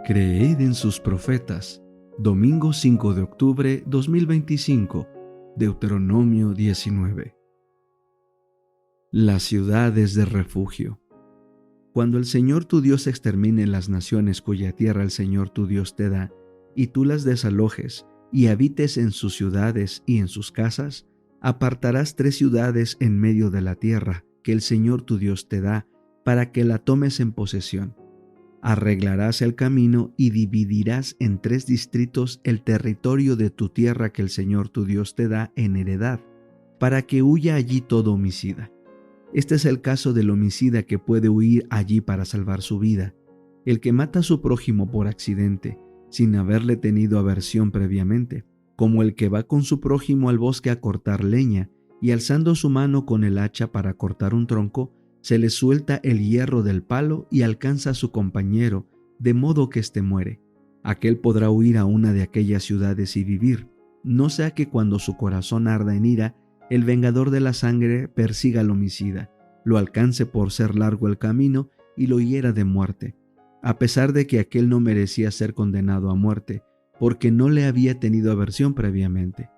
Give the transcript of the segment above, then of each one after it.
Creed en sus profetas. Domingo 5 de octubre 2025. Deuteronomio 19. Las ciudades de refugio. Cuando el Señor tu Dios extermine las naciones cuya tierra el Señor tu Dios te da, y tú las desalojes, y habites en sus ciudades y en sus casas, apartarás 3 ciudades en medio de la tierra que el Señor tu Dios te da, para que la tomes en posesión. Arreglarás el camino y dividirás en 3 distritos el territorio de tu tierra que el Señor tu Dios te da en heredad, para que huya allí todo homicida. Este es el caso del homicida que puede huir allí para salvar su vida, el que mata a su prójimo por accidente, sin haberle tenido aversión previamente, como el que va con su prójimo al bosque a cortar leña, y alzando su mano con el hacha para cortar un tronco, se le suelta el hierro del palo y alcanza a su compañero, de modo que éste muere. Aquel podrá huir a una de aquellas ciudades y vivir, no sea que cuando su corazón arda en ira, el vengador de la sangre persiga al homicida, lo alcance por ser largo el camino y lo hiera de muerte, a pesar de que aquel no merecía ser condenado a muerte, porque no le había tenido aversión previamente.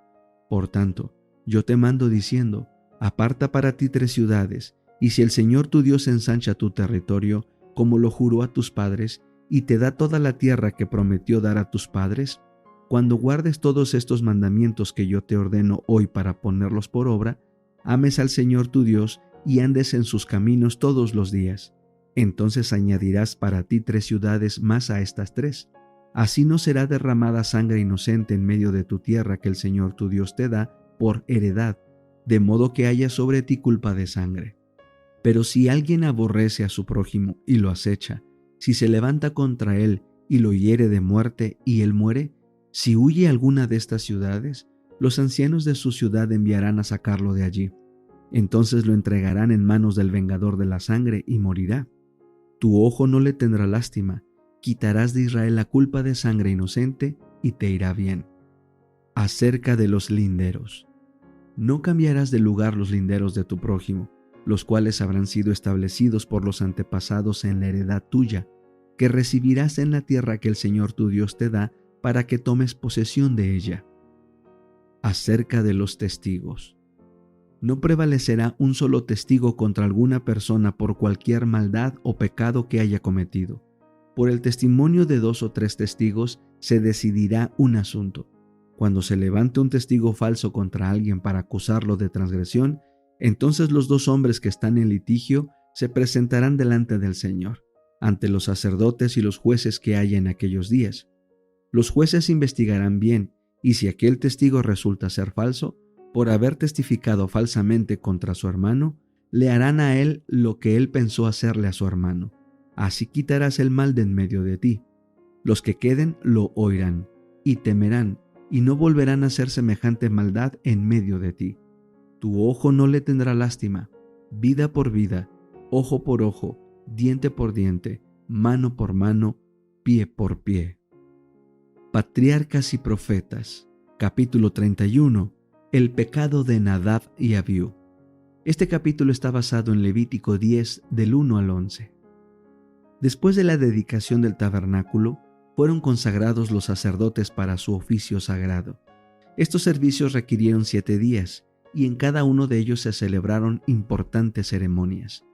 Por tanto, yo te mando diciendo, aparta para ti 3 ciudades, y si el Señor tu Dios ensancha tu territorio, como lo juró a tus padres, y te da toda la tierra que prometió dar a tus padres, cuando guardes todos estos mandamientos que yo te ordeno hoy para ponerlos por obra, ames al Señor tu Dios y andes en sus caminos todos los días. Entonces añadirás para ti 3 ciudades más a estas 3. Así no será derramada sangre inocente en medio de tu tierra que el Señor tu Dios te da por heredad, de modo que haya sobre ti culpa de sangre. Pero si alguien aborrece a su prójimo y lo acecha, si se levanta contra él y lo hiere de muerte y él muere, si huye a alguna de estas ciudades, los ancianos de su ciudad enviarán a sacarlo de allí. Entonces lo entregarán en manos del vengador de la sangre y morirá. Tu ojo no le tendrá lástima, quitarás de Israel la culpa de sangre inocente y te irá bien. Acerca de los linderos. No cambiarás de lugar los linderos de tu prójimo, los cuales habrán sido establecidos por los antepasados en la heredad tuya, que recibirás en la tierra que el Señor tu Dios te da para que tomes posesión de ella. Acerca de los testigos. No prevalecerá un solo testigo contra alguna persona por cualquier maldad o pecado que haya cometido. Por el testimonio de 2 o 3 testigos se decidirá un asunto. Cuando se levante un testigo falso contra alguien para acusarlo de transgresión, entonces los 2 hombres que están en litigio se presentarán delante del Señor, ante los sacerdotes y los jueces que haya en aquellos días. Los jueces investigarán bien, y si aquel testigo resulta ser falso, por haber testificado falsamente contra su hermano, le harán a él lo que él pensó hacerle a su hermano. Así quitarás el mal de en medio de ti. Los que queden lo oirán, y temerán, y no volverán a hacer semejante maldad en medio de ti. Tu ojo no le tendrá lástima, vida por vida, ojo por ojo, diente por diente, mano por mano, pie por pie. Patriarcas y Profetas, capítulo 31, el pecado de Nadab y Abiú. Este capítulo está basado en Levítico 10, del 1 al 11. Después de la dedicación del tabernáculo, fueron consagrados los sacerdotes para su oficio sagrado. Estos servicios requirieron 7 días, y en cada uno de ellos se celebraron importantes ceremonias.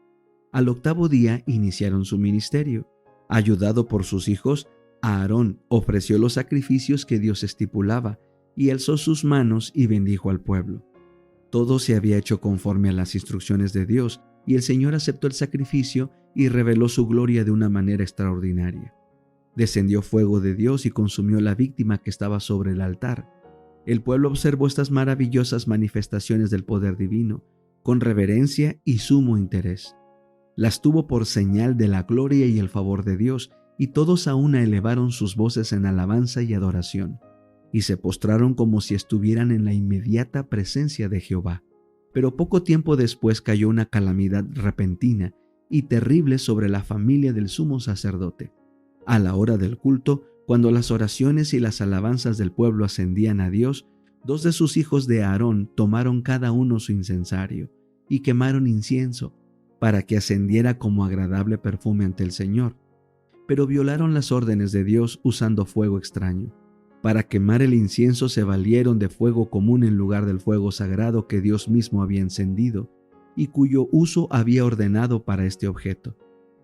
Al 8º día iniciaron su ministerio. Ayudado por sus hijos, Aarón ofreció los sacrificios que Dios estipulaba y alzó sus manos y bendijo al pueblo. Todo se había hecho conforme a las instrucciones de Dios, y el Señor aceptó el sacrificio y reveló su gloria de una manera extraordinaria. Descendió fuego de Dios y consumió la víctima que estaba sobre el altar. El pueblo observó estas maravillosas manifestaciones del poder divino con reverencia y sumo interés. Las tuvo por señal de la gloria y el favor de Dios, y todos a una elevaron sus voces en alabanza y adoración, y se postraron como si estuvieran en la inmediata presencia de Jehová. Pero poco tiempo después cayó una calamidad repentina y terrible sobre la familia del sumo sacerdote. A la hora del culto, cuando las oraciones y las alabanzas del pueblo ascendían a Dios, 2 de sus hijos de Aarón tomaron cada uno su incensario y quemaron incienso, para que ascendiera como agradable perfume ante el Señor. pero violaron las órdenes de Dios usando fuego extraño. Para quemar el incienso se valieron de fuego común en lugar del fuego sagrado que Dios mismo había encendido y cuyo uso había ordenado para este objeto.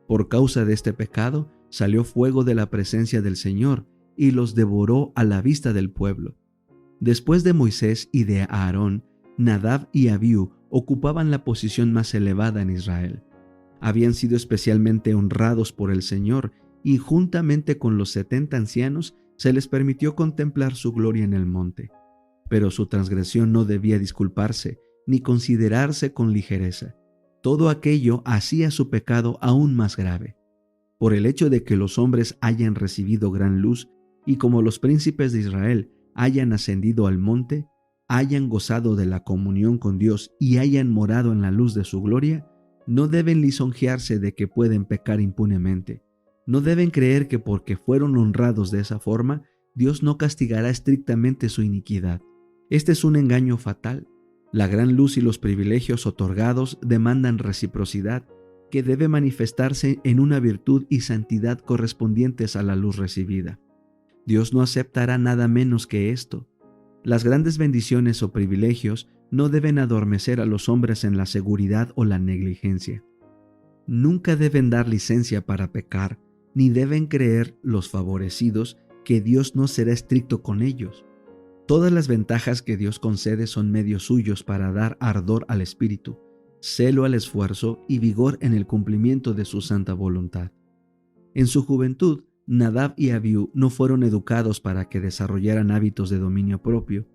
Por causa de este pecado, salió fuego de la presencia del Señor y los devoró a la vista del pueblo. Después de Moisés y de Aarón, Nadab y Abiú ocupaban la posición más elevada en Israel. Habían sido especialmente honrados por el Señor y juntamente con los 70 ancianos se les permitió contemplar su gloria en el monte. Pero su transgresión no debía disculparse ni considerarse con ligereza. Todo aquello hacía su pecado aún más grave. Por el hecho de que los hombres hayan recibido gran luz y como los príncipes de Israel hayan ascendido al monte, hayan gozado de la comunión con Dios y hayan morado en la luz de su gloria, no deben lisonjearse de que pueden pecar impunemente. No deben creer que porque fueron honrados de esa forma, Dios no castigará estrictamente su iniquidad. Este es un engaño fatal. La gran luz y los privilegios otorgados demandan reciprocidad, que debe manifestarse en una virtud y santidad correspondientes a la luz recibida. Dios no aceptará nada menos que esto. Las grandes bendiciones o privilegios no deben adormecer a los hombres en la seguridad o la negligencia. Nunca deben dar licencia para pecar, ni deben creer los favorecidos que Dios no será estricto con ellos. Todas las ventajas que Dios concede son medios suyos para dar ardor al espíritu, celo al esfuerzo y vigor en el cumplimiento de su santa voluntad. En su juventud, Nadab y Abiú no fueron educados para que desarrollaran hábitos de dominio propio.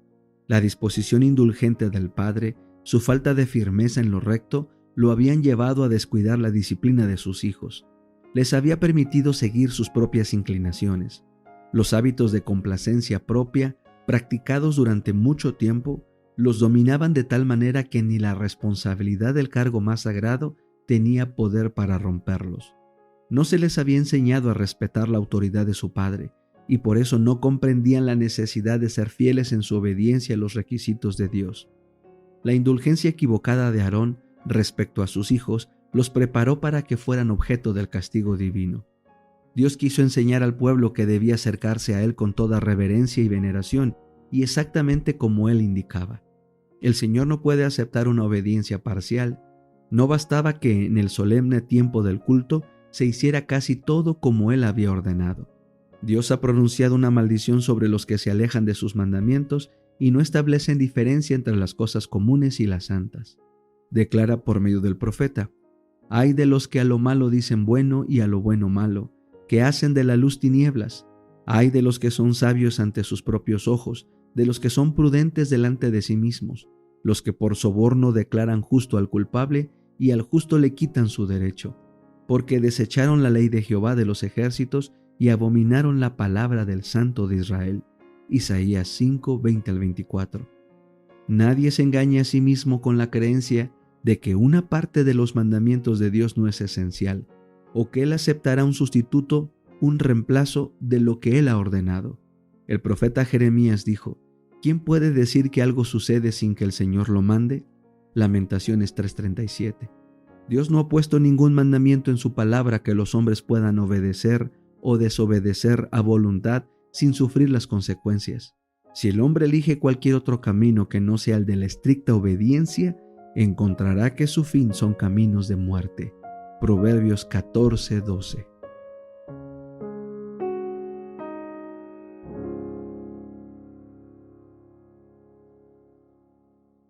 La disposición indulgente del padre, su falta de firmeza en lo recto, lo habían llevado a descuidar la disciplina de sus hijos. Les había permitido seguir sus propias inclinaciones. Los hábitos de complacencia propia, practicados durante mucho tiempo, los dominaban de tal manera que ni la responsabilidad del cargo más sagrado tenía poder para romperlos. No se les había enseñado a respetar la autoridad de su padre, y por eso no comprendían la necesidad de ser fieles en su obediencia a los requisitos de Dios. La indulgencia equivocada de Aarón respecto a sus hijos los preparó para que fueran objeto del castigo divino. Dios quiso enseñar al pueblo que debía acercarse a Él con toda reverencia y veneración, y exactamente como Él indicaba. El Señor no puede aceptar una obediencia parcial. No bastaba que en el solemne tiempo del culto se hiciera casi todo como Él había ordenado. Dios ha pronunciado una maldición sobre los que se alejan de sus mandamientos y no establecen diferencia entre las cosas comunes y las santas. Declara por medio del profeta: «Ay de los que a lo malo dicen bueno y a lo bueno malo, que hacen de la luz tinieblas. Ay de los que son sabios ante sus propios ojos, de los que son prudentes delante de sí mismos, los que por soborno declaran justo al culpable y al justo le quitan su derecho, porque desecharon la ley de Jehová de los ejércitos y abominaron la palabra del Santo de Israel». Isaías 5, 20-24. Nadie se engañe a sí mismo con la creencia de que una parte de los mandamientos de Dios no es esencial, o que Él aceptará un sustituto, un reemplazo de lo que Él ha ordenado. El profeta Jeremías dijo: ¿quién puede decir que algo sucede sin que el Señor lo mande? Lamentaciones 3:37. Dios no ha puesto ningún mandamiento en su palabra que los hombres puedan obedecer o desobedecer a voluntad sin sufrir las consecuencias. Si el hombre elige cualquier otro camino que no sea el de la estricta obediencia, encontrará que su fin son caminos de muerte. Proverbios 14:12.